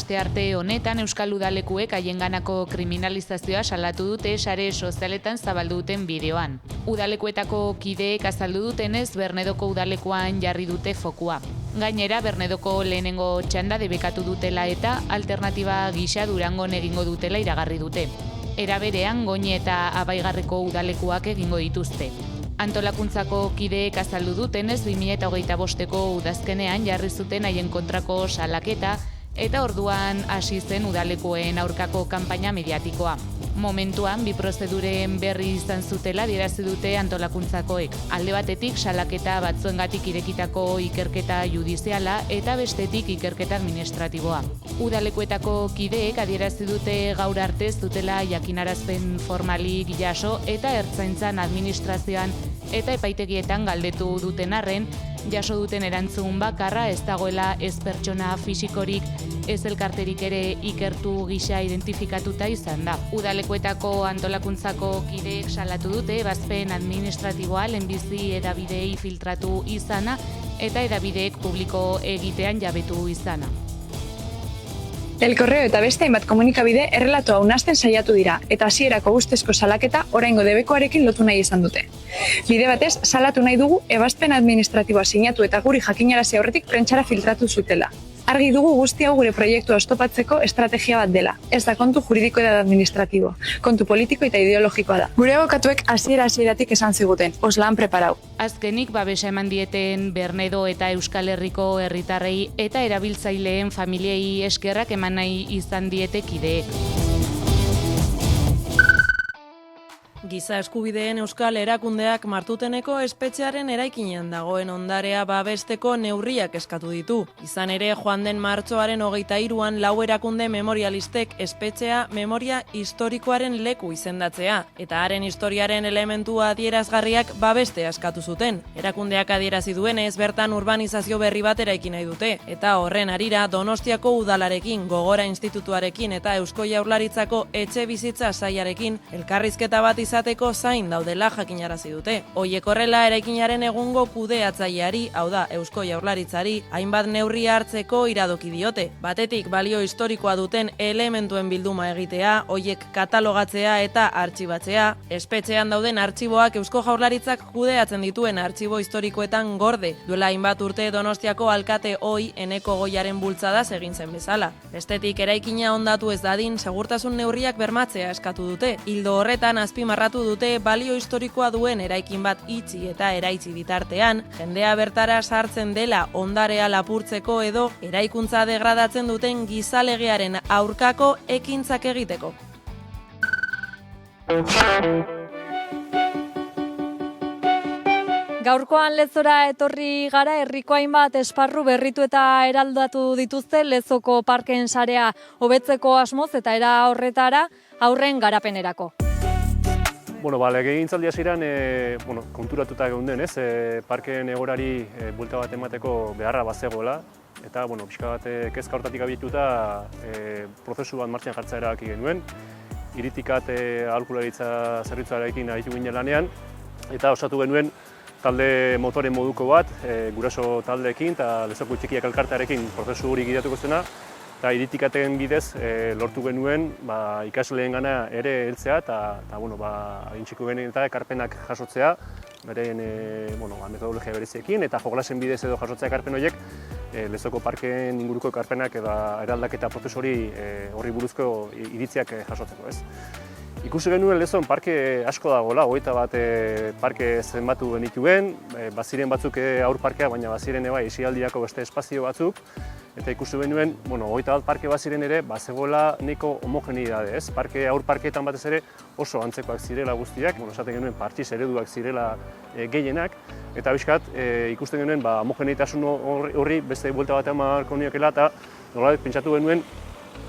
astearte honetan Euskal Udalekuek haienganako kriminalizazioa salatu dute sare sozialetan zabaldu duten bideoan. Udalekuetako kideek azaldu dutenez Bernedoko udalekuan jarri dute fokua. Gainera, Bernedoko lehenengo txanda debekatu dutela eta alternatiba gisa Durangon egingo dutela iragarri dute. Era berean, Goñi eta Abaigarreko udalekuak egingo dituzte. Antolakuntzako kideek azaldu dutenez 2025ko udazkenean jarri zuten haien kontrako salaketa eta orduan hasi zen udalekuen aurkako kanpaina mediatikoa. Momentuan, bi prozeduren berri izan zutela adierazi dute antolakuntzakoek. Alde batetik salaketa batzuengatik irekitako ikerketa judiziala eta bestetik ikerketa administratiboa. Udalekuetako kideek adierazi dute gaur arte ez dutela jakinarazpen formalik jaso eta ertzaintzan administrazioan eta epaitegietan galdetu duten arren, jaso duten erantzun bakarra ez dagoela ez pertsona fisikorik, ez elkarterik ere ikertu gisa identifikatuta izan da. Udalekuetako antolakuntzako kideek salatu dute ebazpen administratiboa lehenbizi hedabideei filtratu izana eta hedabideek publiko egitean jabetu izana. El Correo eta beste hainbat komunikabide errelatoa unasten saiatu dira eta hasierako ustezko salaketa oraingo debekoarekin lotu nahi izan dute. Bide batez, salatu nahi dugu ebazpen administratiboa sinatu eta guri jakinarazi aurretik prentsara filtratu zutela. Argi dugu guzti hau gure proiektua oztopatzeko estrategia bat dela. Ez da kontu juridiko eta administratibo, kontu politiko eta ideologikoa da. Gure abokatuek hasieratik esan ziguten, oslan preparau. Azkenik babesa eman dieten Bernedo eta Euskal Herriko herritarrei eta erabiltzaileen familiei eskerrak eman nahi izan diete kideek. Giza eskubideen Euskal Erakundeak Martuteneko espetxearen eraikinean dagoen ondarea babesteko neurriak eskatu ditu. Izan ere, joan den martxoaren 23an 4 erakunde memorialistek espetxea memoria historikoaren leku izendatzea, eta haren historiaren elementu adierazgarriak babestea eskatu zuten. Erakundeak adierazi duenez, bertan urbanizazio berri bat eraiki nahi dute, eta horren harira Donostiako udalarekin, Gogora Institutuarekin eta Eusko Jaurlaritzako etxebizitza sailarekin elkarrizketa bat izateko zain daudela jakinarazi dute. Hoiek horrela eraikinaren egungo kudeatzaileari, hau da Eusko Jaurlaritzari, hainbat neurri hartzeko iradoki diote. Batetik balio historikoa duten elementuen bilduma egitea, hoiek katalogatzea eta artxibatzea, espetxean dauden artxiboak Eusko Jaurlaritzak kudeatzen dituen artxibo historikoetan gorde, duela hainbat urte Donostiako alkate ohi Eneko Goiaren bultzadaz egin zen bezala. Bestetik eraikina hondatu ez dadin segurtasun neurriak bermatzea eskatu dute. Ildo horretan azpimarratu dute balio historikoa duen eraikin bat itxi eta eraitsi bitartean, jendea bertara sartzen dela ondarea lapurtzeko edo eraikuntza degradatzen duten gizalegearen aurkako ekintzak egiteko. Gaurkoan Lezora etorri gara, herriko hainbat esparru berritu eta eraldatu dituzte Lezoko parken sarea hobetzeko asmoz eta era horretara aurren garapenerako. Legegintzaldi hasieran konturatuta geunden, parkeen egorari buelta bat emateko beharra bazegoela, eta pixka bat kezka hortatik abituta prozesu bat martxan jartzea erabaki genuen. Iritikat aholkularitza zerbitzuarekin aritu ginen lanean, eta osatu genuen talde motoren moduko bat, guraso taldeekin eta Lezoko Txikiak elkartearekin prozesu hori gidatuko zena, eta iritikaten bidez lortu genuen ikasleen gana ere heltzea eta agintxiko genuen eta ekarpenak jasotzea, beren metodologia bereziekin eta joglasen bidez edo jasotzea ekarpen horiek Lezoko parkeen inguruko ekarpenak eta eraldaketa prozesu horri buruzko iritziak jasotzeko. Ikusi genuen Lezon parke asko dagoela, 21 parke zenbatu genituen, baziren batzuk aur parkea, baina baziren isialdirako beste espazio batzuk, eta ikusi genuen, 21 parke baziren ere, bazegoela nahiko homogeneidade, parke aur parkeetan batez ere oso antzekoak zirela guztiak, esaten genuen partxiz ereduak zirela gehienak, eta bizkat ikusten genuen homogeneitasun horri beste buelta bat emango niokeela, eta nolabait pentsatu genuen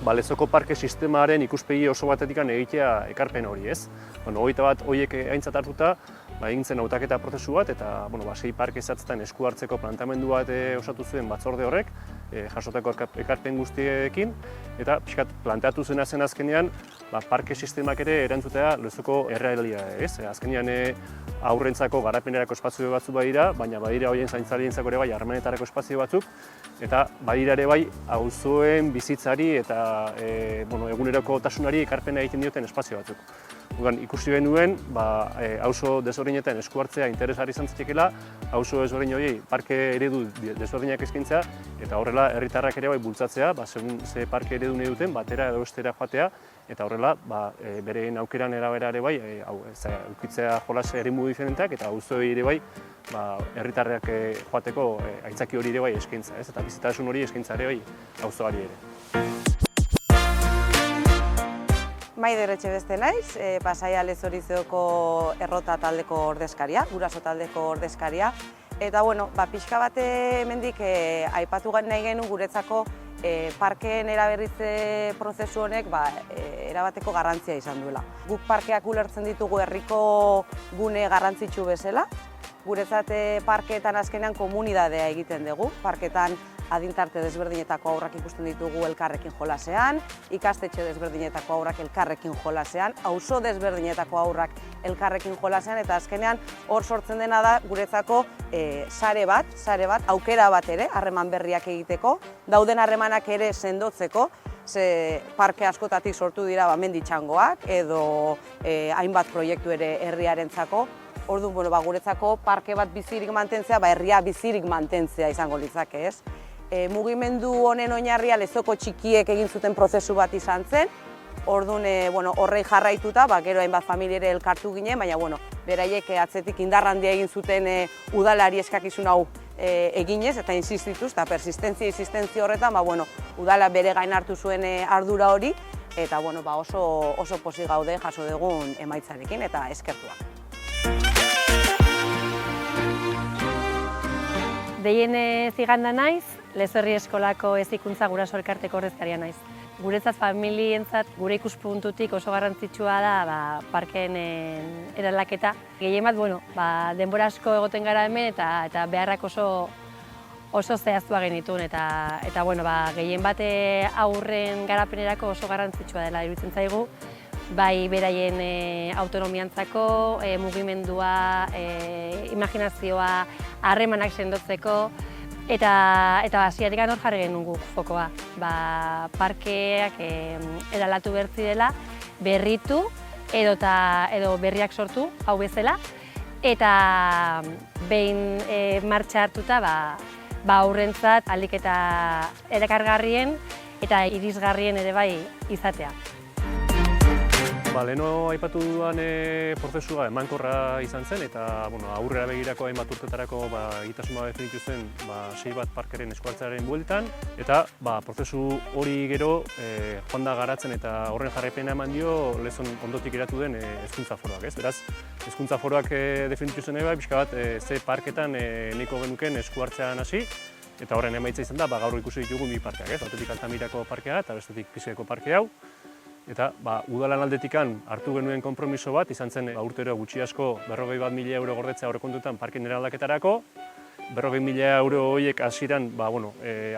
Lezoko parke sistemaren ikuspegi oso batetik egitea ekarpen hori, ez? 21 horiek aintzat hartuta, egin zen hautaketa prozesu bat, eta 6 parke zehatzetan esku hartzeko plantamendu bat osatu zuen batzorde horrek, jasotako ekarpen guztiekin, eta pixkat planteatu zena zen azkenean, parke sistemak ere erantzutea Lezoko errealitatea, ez? Azkenean aurrentzako garapenerako espazio batzuk badira, baina badira horien zaintzaileentzako ere bai harremanetarako espazio batzuk, eta badira ere bai auzoen bizitzari eta egunerokotasunari ekarpena egiten dioten espazio batzuk. Ikusi genuen, auzo desberdinetan esku hartzea interesgarri izan zitekeela, auzo desberdin horiei parke eredu desberdinak eskaintzea, eta horrela herritarrak ere bai bultzatzea, segun ze parke eredu nahi duten, batera edo bestera joatea, eta horrela beren aukeran arabera ere bai, ukitzea jolas eremu diferenteak, eta auzoei ere bai, herritarrak joateko aitzaki hori ere bai eskaintza, eta bizitasun hori eskaintza ere bai auzoari ere. Maider Etxebeste naiz, Pasaia Lezorizeoko errota taldeko ordezkaria, guraso taldeko ordezkaria. Eta, pixka bate hemendik aipatu nahi genuen guretzako parkeen eraberritze prozesu honek erabateko garrantzia izan duela. Guk parkeak ulertzen ditugu herriko gune garrantzitsu bezala. Guretzat parkeetan azkenean komunidadea egiten dugu. Parketan adintarte desberdinetako aurrak ikusten ditugu elkarrekin jolasean, ikastetxe desberdinetako aurrak elkarrekin jolasean, auzo desberdinetako aurrak elkarrekin jolasean, eta azkenean hor sortzen dena da guretzako sare bat, aukera bat ere, harreman berriak egiteko, dauden harremanak ere sendotzeko, ze parke askotatik sortu dira menditxangoak edo hainbat proiektu ere herriarentzako. Orduan, guretzako parke bat bizirik mantentzea, herria bizirik mantentzea izango litzake, ez? Mugimendu honen oinarria Lezoko txikiek egin zuten prozesu bat izan zen. Orduan, horrei jarraituta, gero hainbat familiere elkartu ginen, baina, beraiek atzetik indar handia egin zuten udalari eskakizun hau eginez, eta insistituz, eta persistentzia horretan, udala bere gain hartu zuen ardura hori, eta oso pozik gaude jaso dugun emaitzarekin, eta eskertuak. Deien Ziganda naiz, Lezorri Eskolako Hezikuntza Guraso Elkarteko ordezkaria naiz. Guretzat familientzat gure ikuspuntutik oso garrantzitsua da parkeen eraldaketa. Gehien bat, denbora asko egoten gara hemen eta beharrak oso zehaztua genituen eta gehien bat aurren garapenerako oso garrantzitsua dela iruditzen zaigu. Bai beraien autonomiantzako, mugimendua, imaginazioa, harremanak sendotzeko, eta hasieratik hor jarri genuen fokoa. Parkeak eraldatu behar zirela, berritu edo berriak sortu, hau bezala, eta behin martxa hartuta aurrentzat ahalik eta erakargarrien eta irisgarrien ere bai izatea. Leheno aipatu dudan prozesua emankorra izan zen, eta aurrera begirako hainbat urtetarako egitasmoa definitu zen 6 bat parkeren eskuhartzearen bueltan, eta prozesu hori gero joan da garatzen eta horren jarraipena eman dio Lezon ondotik eratu den hezkuntza foroak. Beraz, hezkuntza foroak definitu zen pixka bat ze parketan nahiko genuken eskuhartzean hasi, eta horren emaitza izan da gaur ikusi ditugun bi parkeak, batetik Altamirako parkea eta bestetik Pizkaiko parke hau. Eta udalan aldetikan hartu genuen konpromiso bat, izan zen urtero gutxi asko 41.000 euro gordetzea aurrekontuetan parken eraldaketarako. 40.000 euro horiek hasieran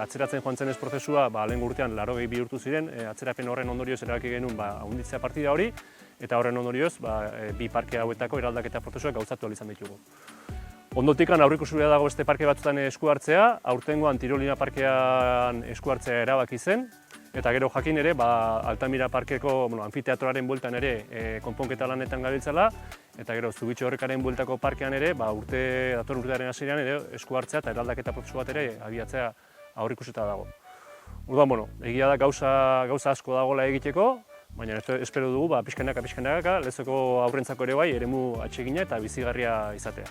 atzeratzen joan zen ez prozesua, lehen urtean 82 bihurtu ziren, atzerapen horren ondorioz erabaki genuen handitzea partida hori, eta horren ondorioz bi parke hauetako eraldaketa prozesuak gauzatu ahal izan ditugu. Ondotikan aurreikusi dago beste parke batzuetan esku hartzea, aurtengoan Tirolina parkean esku hartzea erabaki zen, eta gero jakin ere, Altamira parkeko anfiteatroaren bueltan ere konponketa lanetan gabiltzala, eta gero Zubitxo Horrekaren bueltako parkean ere, datorren urtearen hasieran ere esku hartzea eta eraldaketa prozesu bat ere abiatzea aurreikusita dago. Orduan, egia da gauza asko dagoela egiteko, baina espero dugu pixkanaka Lezoko aurrentzako ere bai eremu atsegina eta bizigarria izatea.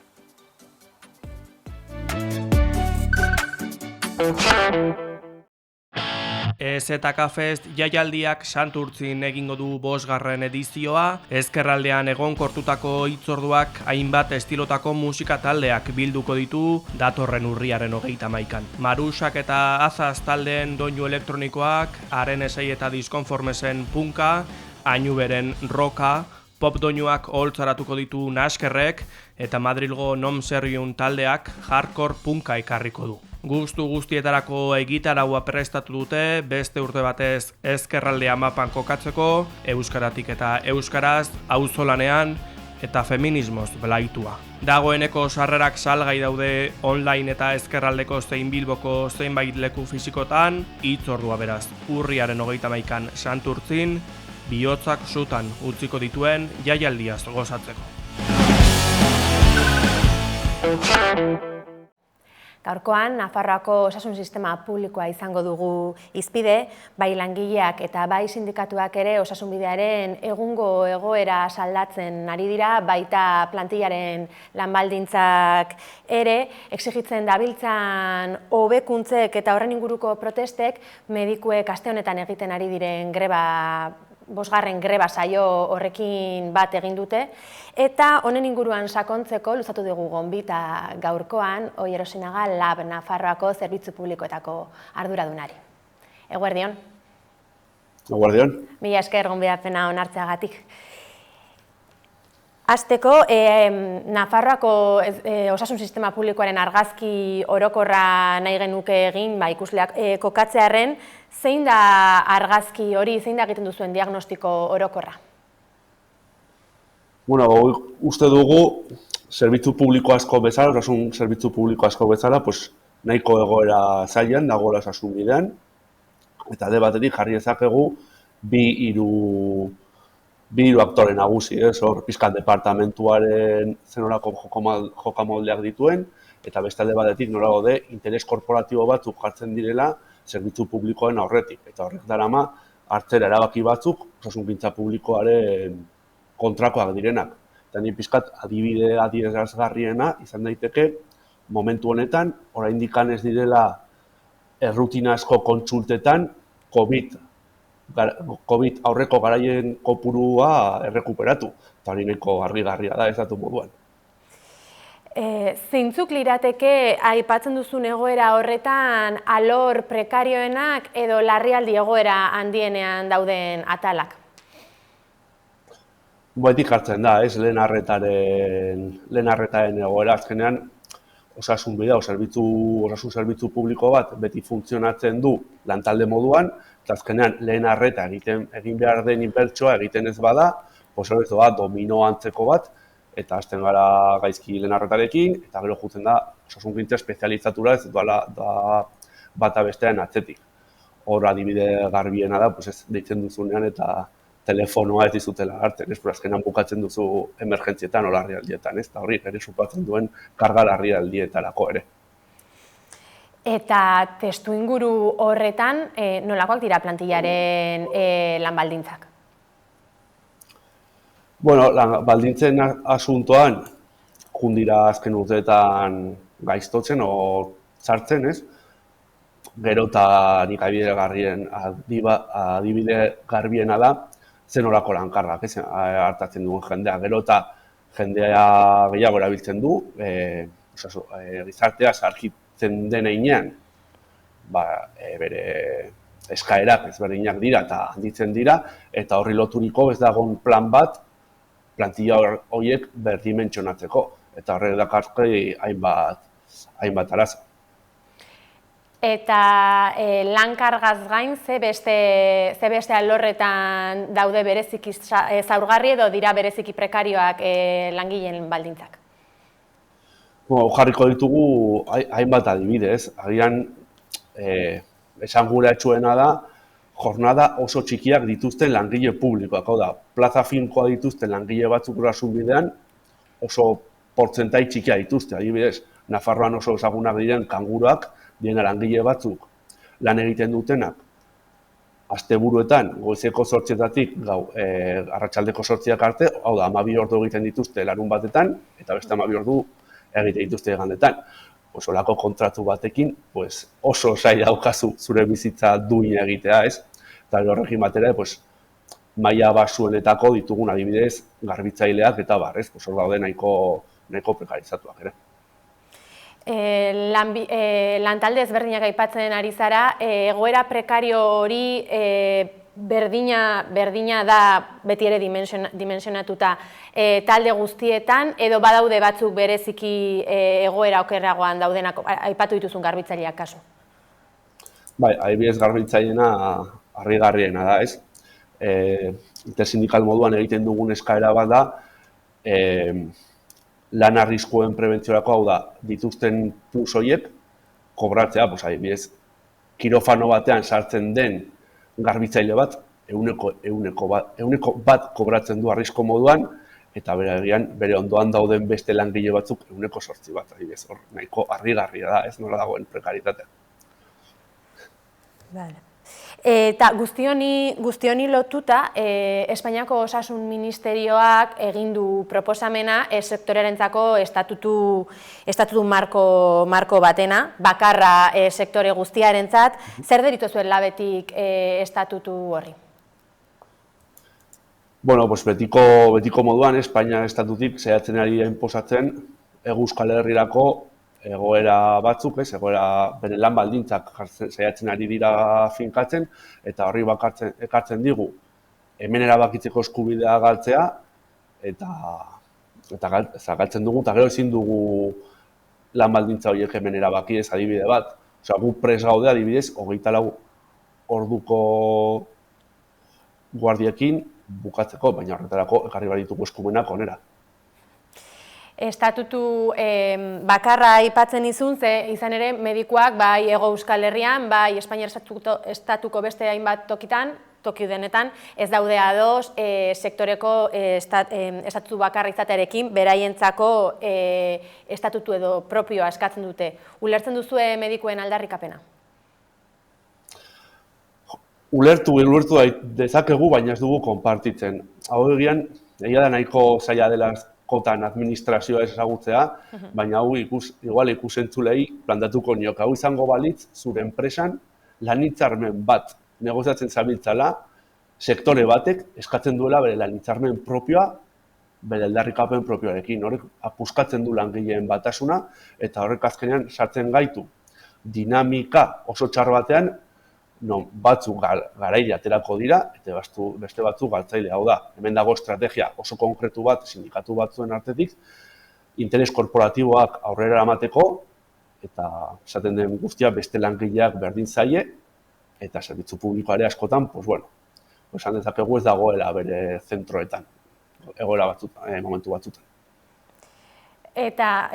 EZK Fest jaialdiak Santurtzin egingo du 5. edizioa, ezkerraldean egonkortutako hitzorduak hainbat estilotako musika taldeak bilduko ditu datorren urriaren 31. Marusak eta Azaz taldeen doinu elektronikoak, Arenesei eta Diskonformesen punka, Ainuberen roka, pop doinuak oholtzaratuko ditu Naskerrek eta Madrilgo Nom Serriun taldeak hardcore punka ekarriko du. Gustu guztietarako egitaraua prestatu dute, beste urte batez ezkerraldea mapan kokatzeko, euskaratik eta euskaraz, auzolanean, eta feminismoz belaitua. Dagoeneko sarrerak salgai daude online eta ezkerraldeko zein Bilboko zeinbait leku fisikotan, hitzordua beraz, urriaren 31an Santurtzin, bihotzak sutan utziko dituen jaialdiaz gozatzeko. Gaurkoan, Nafarroako osasun sistema publikoa izango dugu hizpide, bai langileak eta bai sindikatuak ere osasunbidearen egungo egoera saldatzen ari dira, baita plantillaren lanbaldintzak ere, exigitzen dabiltzan hobekuntzek eta horren inguruko protestek medikuek aste honetan egiten ari diren bosgarren greba saio horrekin bat egin dute, eta honen inguruan sakontzeko luzatu dugu gonbita gaurkoan Oier Osinaga Lab Nafarroako zerbitzu publikoetako arduradunari. Eguerdion. Eguerdion. Mila esker gonbidapena onartzeagatik. Hasteko, Nafarroako osasun sistema publikoaren argazki orokorra nahi genuke egin, ikusleak kokatzearren, zein da argazki hori, zein da egiten duzuen diagnostiko orokorra? Bueno, uste dugu, zerbitzu publiko asko bezala, osasun zerbitzu publiko asko bezala, nahiko egoera zailan, dagoela osasun bidean, eta alde batetik jarri dezakegu bi hiru aktore nagusi, hor pizkat departamentuaren zenolako jokamoldeak dituen, eta beste alde batetik nola gaude interes korporatibo batzuk jartzen direla zerbitzu publikoen aurretik, eta horrek darama hartzera erabaki batzuk osasungintza publikoaren kontrakoak direnak. Eta ni pizkat adibide adierazgarriena izan daiteke momentu honetan, oraindik ez direla errutinazko kontsultetan COVID aurreko garaien kopurua errekuperatu, eta hori nahiko harrigarria da ez datu moduan. Zeintzuk lirateke aipatzen duzun egoera horretan alor prekarioenak edo larrialdi egoera handienean dauden atalak? Baitik hartzen da, lehen arretaren egoera, azkenean osasun bidea, osasun zerbitzu publiko bat beti funtzionatzen du lantalde moduan, eta azkenean lehen arreta egin behar den inbertsioa egiten ez bada, domino antzeko bat, eta hasten gara gaizki lehen arretarekin, eta gero jutzen da osasungintza espezializatura ez da bata bestean atzetik. Hor adibide garbiena da, ez deitzen duzunean eta telefonoa ez dizutela hartzen, azkenan bukatzen duzu emergentzietan o larrialdietan, eta hori ere supatzen duen karga larrialdietarako ere. Eta testu inguru horretan, nolakoak dira plantillaren lanbaldintzak? Bueno, baldintzen asuntoan, jundira azken urteetan gaiztotzen o sartzen, gero eta nik adibide garbiena da, zenolako lankargak hartatzen duen jendea. Gero eta jendea gehiago erabiltzen du, gizartea zaharkitzen den heinean, bere eskaerak ezberdinak dira eta handitzen dira, eta horri loturiko ez dagoen plan bat, plantilla horiek berdimentsionatzeko, eta horrek dakartze hainbat arazo. Eta lankargaz gain, ze beste alorretan daude bereziki zaurgarri edo dira bereziki prekarioak langileen baldintzak? Jarriko ditugu hainbat adibidez, agian esanguratsuena da, jornada oso txikiak dituzten langile publikoak, hau da, plaza finkoa dituzten langile batzuk osasun bidean oso portzentai txikia dituzte, adibidez, Nafarroan oso ezagunak diren kanguruak, diena langile batzuk lan egiten dutenak, asteburuetan, goizeko 8:00-etatik arratsaldeko 8:00 arte, hau da, 12 ordu egiten dituzte larun batetan, eta beste 12 ordu egiten dituzte igandetan. Olako kontratu batekin, oso zaila daukazu zure bizitza duina egitea, Eta horrekin batera, maila basuenetako ditugun adibidez garbitzaileak eta hor daude nahiko prekarizatuak ere. Lantalde ezberdinak aipatzen ari zara, egoera prekario hori berdina da beti ere dimensionatuta talde guztietan, edo badaude batzuk bereziki egoera okerragoan daudenak, aipatu dituzun garbitzaileak kasu? Bai, adibidez garbitzaileena harrigarriena da, intersindikal moduan egiten dugun eskaera bat da, lan arriskuen prebentziorako, hau da, dituzten plus horiek kobratzea, adibidez, kirofano batean sartzen den garbitzaile bat, ehuneko bat kobratzen du arrisko moduan, eta bere ondoan dauden beste langile batzuk 8% bat, adibidez, hor nahiko harrigarria da, ez nola dagoen prekaritatea. Eta guzti honi lotuta, Espainiako Osasun Ministerioak egin du proposamena sektorearentzako estatutu marko batena, bakarra sektore guztiarentzat. Zer derituzuen labetik estatutu horri? Bueno, betiko moduan, Espainia estatutik saiatzen ari inposatzen Euskal Herrirako egoera batzuk, egoera bere lan baldintzak saiatzen ari dira finkatzen, eta horri ekartzen digu hemen erabakitzeko eskubidea galtzea, eta galtzen dugu, eta gero ezin dugu lan baldintza horiek hemen erabaki, ez adibide bat. Gu prest gaude adibidez, 24 orduko guardiekin bukatzeko, baina horretarako ekarri behar ditugu eskumenak onera. Estatutu bakarra aipatzen izun, izan ere medikuak bai Hego Euskal Herrian, bai Espainiar estatuko beste hainbat toki denetan, ez daude ados sektoreko estatutu bakarra izatearekin, beraientzako estatutu edo propioa eskatzen dute. Ulertzen duzue medikuen aldarrikapena? Ulertu dezakegu, baina ez dugu konpartitzen. Hau egian, egia da nahiko zaila dela kotan administrazioa ezagutzea, baina hau igual ikusentzulei plantatuko niok. Hau izango balitz, zure enpresan lan-hitzarmen bat negoziatzen zabiltzala, sektore batek eskatzen duela bere lan-hitzarmen propioa, bere aldarrikapen propioarekin. Horrek apuskatzen du langileen batasuna, eta horrek azkenean sartzen gaitu dinamika oso txar batean, non batzuk garaile aterako dira, eta beste batzuk galtzaile. Hau da, hemen dago estrategia oso konkretu bat sindikatu batzuen artetik, interes korporatiboak aurrera eramateko, eta esaten den guztia beste langileak berdin zaie, eta zerbitzu publikoare askotan, esan dezakegu ez dagoela bere zentroetan, egoera momentu batzutan. Eta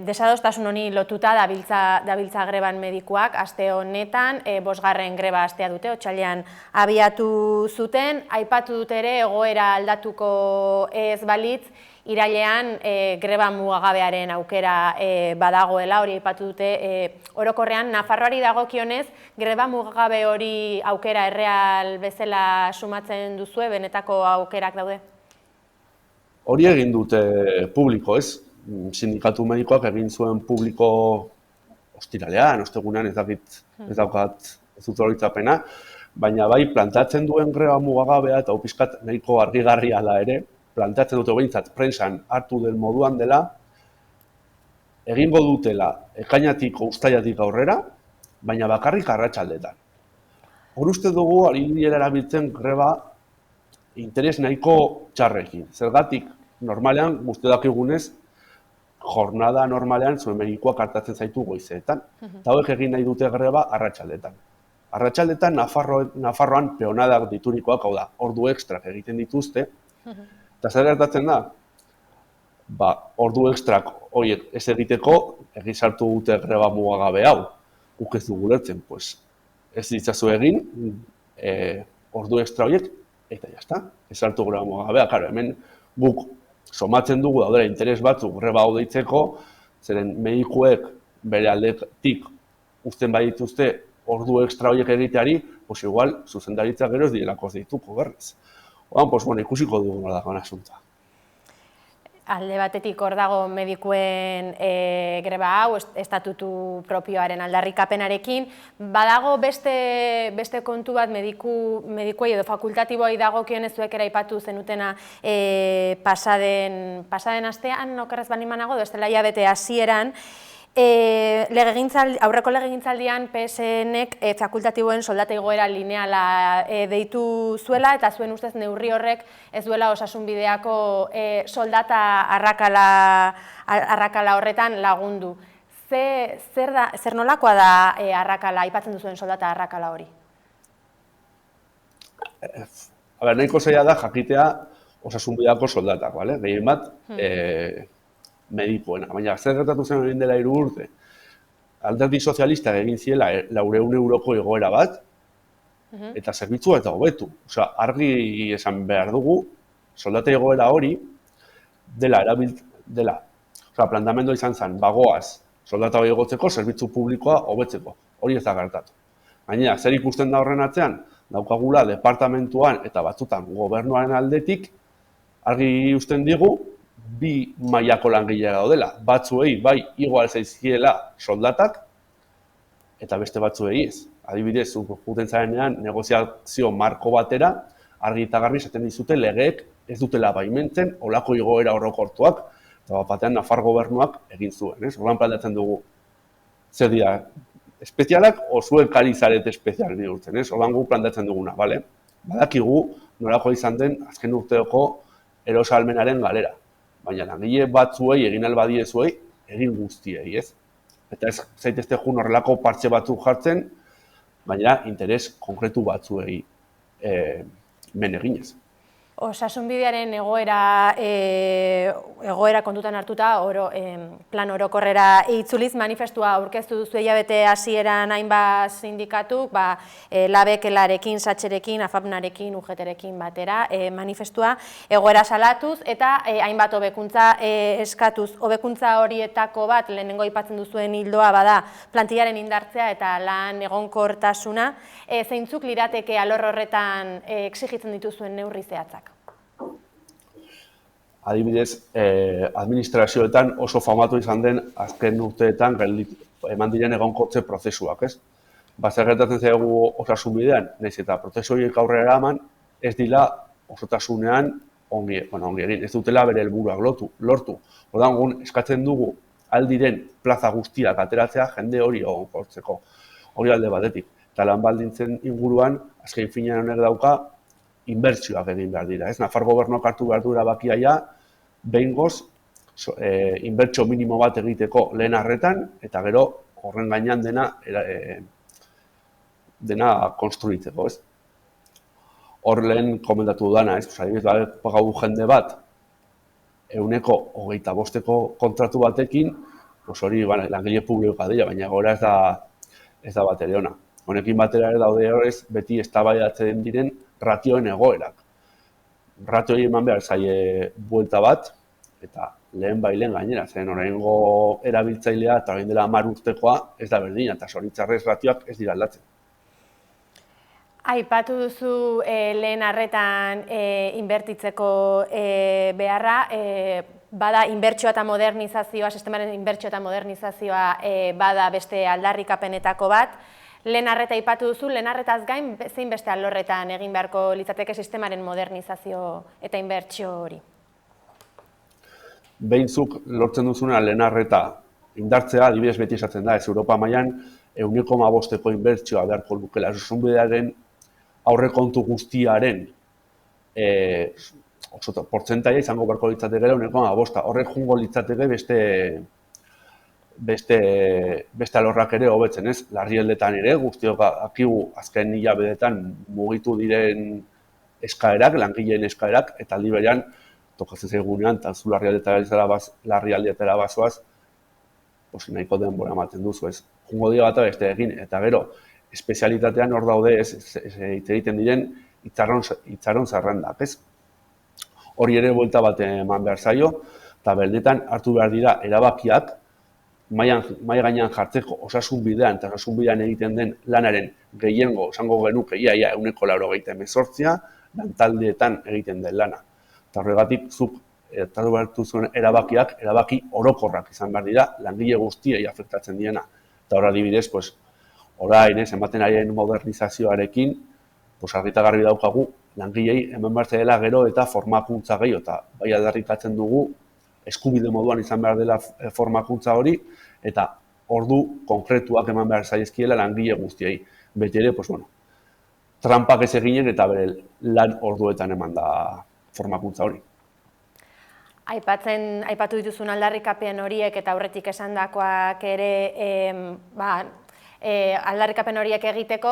desadostasun honi lotuta dabiltza greban medikuak, aste honetan, 5. greba astea dute, otsailean abiatu zuten, aipatu dute ere egoera aldatuko ez balitz, irailean greba mugagabearen aukera badagoela, hori aipatu dute, orokorrean Nafarroari dagokionez, greba mugagabe hori aukera erreal bezala sumatzen duzue, benetako aukerak daude? Hori egin dute publiko, ez? Sindikatu medikoak egin zuen publiko ostiralean, ostegunean, ez daukat ez dut horitzapena, baina bai plantatzen duen greba mugagabea eta pixkat nahiko argigarria da ere, plantatzen dute behintzat prensan hartu den moduan dela, egingo dutela ekainatik uztailatik aurrera, baina bakarrik arratsaldetan. Hor uste dugu ari direla erabiltzen greba interes nahiko txarrekin. Zergatik normalean guzti dakigunez, jornada normalean zuen medikuak hartatzen zaitu goizeetan. Eta hauek egin nahi dute greba arratsaldetan. Arratsaldetan Nafarroan peonadak diturikoak, hau da, ordu ekstrak egiten dituzte. Eta zer gertatzen da? Ordu ekstrak horiek ez egiteko, egin sartu dute greba mugagabe hau. Guk ez dugu lertzen, ez ditzazu egin ordu ekstra horiek, eta jazta, ez sartu greba mugagabea. Karo, hemen guk somatzen dugu daudela interes batzuk greba hau deitzeko, zeren medikuek bere aldetik uzten badituzte ordu ekstra horiek egiteari, igual zuzendaritza gero ez direlako deituko berriz. Oan, ikusiko dugu nola dagoen asunta. Alde batetik hor dago medikuen greba hau, estatutu propioaren aldarrikapenarekin. Badago beste kontu bat medikuei edo fakultatiboei dagokionez zuek ere aipatu zenutena pasaden astean, okerrez banimanago, bestela hilabete hasieran, aurreko legegintzaldian PSNek fakultatiboen soldata igoera lineala deitu zuela, eta zuen ustez neurri horrek ez duela osasunbideako soldata arrakala horretan lagundu. Zer nolakoa da arrakala, aipatzen duzuen soldata arrakala hori? Nahiko zaila da jakitea osasunbideako soldatak, bale? Gehien bat, medikoena. Baina, zer gertatu zen egin dela 3 urte? Alderdi sozialista egin ziela 400 euroko igoera bat, eta zerbitzua eta hobetu. Osea, argi esan behar dugu, soldata igoera hori dela Osea, planteamendua izan zen, bagoaz, soldata hori igotzeko, zerbitzu publikoa hobetzeko. Hori ez da gertatu. Gainera, zer ikusten da horren atzean, daukagula departamentuan eta batzutan gobernuaren aldetik, argi usten digu, 2 mailako langilea daudela. Batzuei bai igo ahal zaizkiela soldatak, eta beste batzuei ez. Adibidez, juten zarenean negoziazio marko batera, argi eta garbi esaten dizute legeek ez dutela baimentzen olako igoera orokortuak, eta batean Nafar gobernuak egin zuen. Horren planteatzen dugu, zer dira, espezialak o zuen kari zarete espezial bihurtzen, horren gu planteatzen duguna, bale? Badakigu nolako izan den azken urteoko erosalmenaren galera. Baina langile batzuei, egin albadiezuei, egin guztiei, ez? Eta ez zaitezte jun horrelako partxe batzuk jartzen, baina interes konkretu batzuei men eginez. Osasunbidearen egoera kontutan hartuta, plan orokorrera itzuliz, manifestua aurkeztu duzu hilabete hasieran hainbat sindikatuk, LABek, Elarekin, Satxerekin, AFAPNarekin, UGTrekin batera, manifestua egoera salatuz eta hainbat hobekuntza eskatuz. Hobekuntza horietako bat, lehenengo aipatzen duzuen ildoa bada, plantillaren indartzea eta lan egonkortasuna. Zeintzuk lirateke alor horretan exigitzen dituzuen neurri zehatzak? Adibidez, administrazioetan oso famatu izan den azken urteetan eman diren egonkortze prozesuak, ez? Zer gertatzen zaigu osasunbidean, nahiz eta prozesu horiek aurrera eraman, ez dira osotasunean ongi egin, ez dutela bere helburuak lortu. Orduan, eskatzen dugu aldiren plaza guztiak ateratzea jende hori egonkortzeko, hori alde batetik. Eta lan baldintzen inguruan, azken finean honek dauka, inbertsioak egin behar dira. Nafar gobernuak hartu behar du erabakia behingoz inbertsio minimo bat egiteko lehen arretan, eta gero horren gainean dena konstruitzeko. Hor lehen komentatu dudana, pagau jende bat, 125 kontratu batekin, hori langile publikoa dira, baina gora ez da bat ere ona. Honekin batera ere daude horrez, beti eztabaidatzen diren ratioen egoerak. Ratioi eman behar zaie buelta bat, eta lehen gainera, zen oraingo erabiltzailea eta orain dela 10 urtekoa ez da berdina, eta zoritxarrez ratioak ez dira aldatzen. Aipatu duzu lehen arretan inbertitzeko beharra, bada inbertsioa eta modernizazioa, sistemaren inbertsioa eta modernizazioa bada beste aldarrikapenetako bat. Lehen arreta aipatu duzu, lehen arretaz gain zein beste alorretan egin beharko litzateke sistemaren modernizazio eta inbertsio hori? Behintzuk lortzen duzuna lehen arreta indartzea, adibidez beti esatzen da, ez Europa mailan 1,5ko inbertsioa beharko lukela. Osasunbidearen aurrekontu guztiaren portzentaia izango beharko litzateke 1,5. Horrek jungo litzateke beste alorrak ere hobetzen, ez? Larrialdetan ere, guztiok akigu azken hilabetetan mugitu diren eskaerak, langileen eskaerak, eta aldi berean, tokatzen zaigunean, eta zu larrialdietara bazoaz, nahiko denbora ematen duzu, ez? Jungo dira bat beste egin, eta gero, espezialitatean hor daude, hitz egiten diren itxaron zerrendak, ez? Hori ere buelta bat eman behar zaio, eta benetan hartu behar dira erabakiak, mai gainean jartzeko osasunbidean eta osasunbidean egiten den lanaren gehiengo, esango genuke, 180%, lantaldeetan egiten den lana. Eta horregatik, zuk hartu behar zuen erabakiak, erabaki orokorrak izan behar dira, langile guztiei afektatzen diena. Eta hor adibidez, orain ematen arien modernizazioarekin, argi eta garbi daukagu, langilei eman behar dela gero eta formakuntza gehiago, eta bai aldarrikatzen dugu, eskubide moduan izan behar dela formakuntza hori, eta ordu konkretuak eman behar zaizkiela langile guztiei. Beti ere, trampak ez eginen eta bere lan orduetan eman da formakuntza hori. Aipatu dituzun aldarrikapen horiek eta aurretik esandakoak ere aldarrikapen horiek egiteko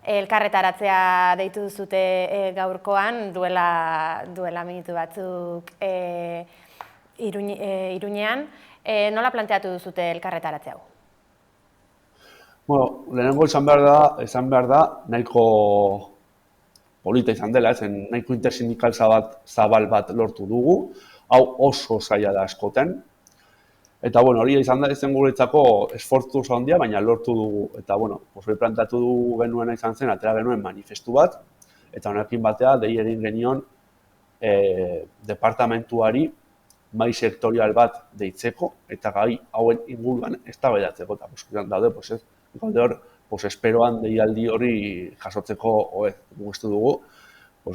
elkarretaratzea deitu duzute gaurkoan, duela minutu batzuk Iruñean. Nola planteatu duzute elkarretaratzea hau? Bueno, lehenengo esan behar da, nahiko polita izan dela, nahiko intersindikal zabal bat lortu dugu, hau oso zaila da askoten. Eta, hori izan da ezen guretzako esfortzu oso handia, baina lortu dugu. Eta, hori planteatu dugu genuena izan zen, atera genuen manifestu bat, eta honekin batea, dei egin genion departamentuari mai sektorial bat deitzeko, eta gai hauen inguruan eztabaidatzeko. Eta, daude, gaur, esperoan deialdi hori jasotzeko gustu dugu,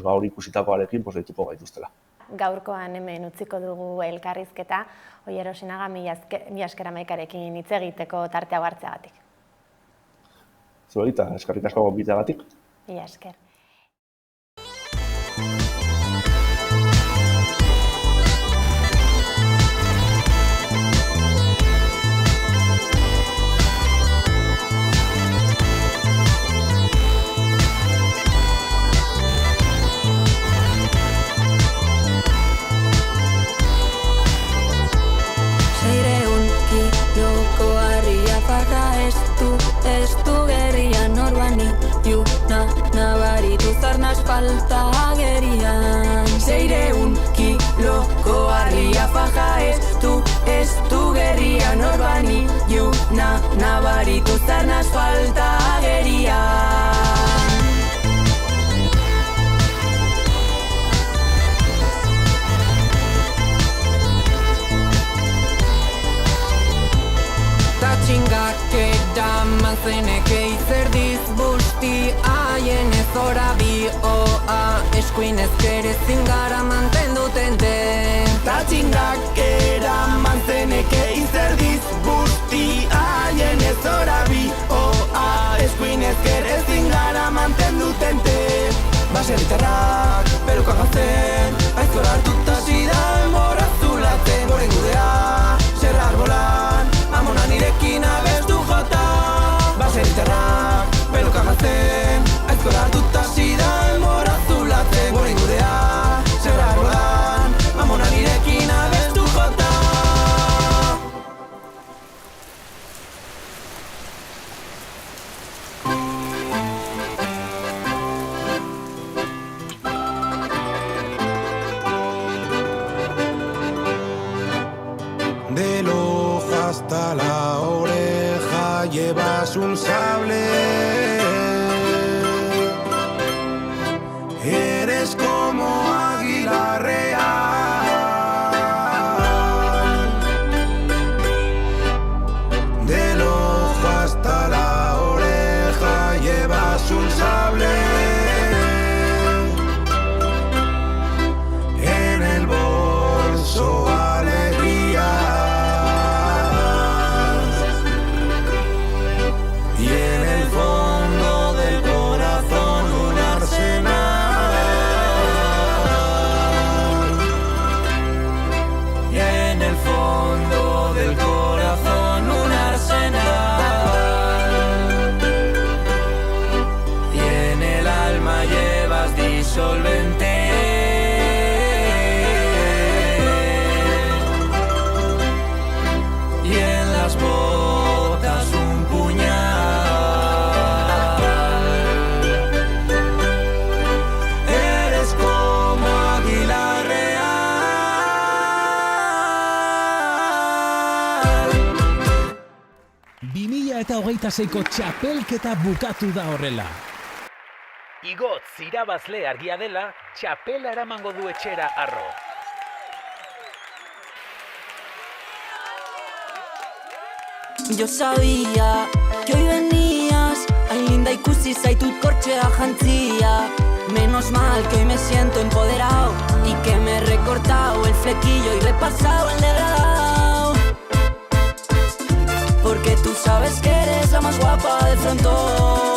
gaur ikusitakoarekin deituko gaituztela. Gaurkoan hemen utziko dugu elkarrizketa, Oier Osinaga, mila esker Hamaikarekin hitz egiteko tartea hartzeagatik. Zuei eta eskerrik asko gonbitagatik. Mila esker. Falta agerian 600 kiloko harria faja estu gerrian orbani juna nabaritu zarnaz falta agerian. Tatxingak edaman zeneke izerdiz busti haien ez horabi eskuin ezkere zingara mantenduten den. Tatxingak eraman zeneke izerdiz busti haien ez horabi eskuin ezkere zingara mantenduten den. Baserritarrak peruka gazten, aizkora hartuta zidan morazulatzen. Goren gudea, zer arbolan, amona nirekin abestu jota. Baserritarrak peruka gazten, aizkora hartuta zidan morazulatzen. Goren gudea, zer arbolan, amona nirekin abestu jota. Del ojo hasta la oreja llevas un sable. Eres como águila real. Del ojo hasta la oreja llevas un sable. En el bolso alegría. Y en el fondo del corazón un arsenal. Y en el fondo del corazón un arsenal. Y en el alma llevas disolvente. Y en las botas un puñal. Eres como águila real. 2026ko txapelketa bukatu da horrela. Igotz irabazle argia dela, txapela eramango du etxera harro. Yo sabía que hoy venías, ay linda ikusi zaitut kortxea jantzia. Menos mal que hoy me siento empoderado y que me he recortado el flequillo y repasado el degradado. Porque tú sabes que eres la más guapa del frontón.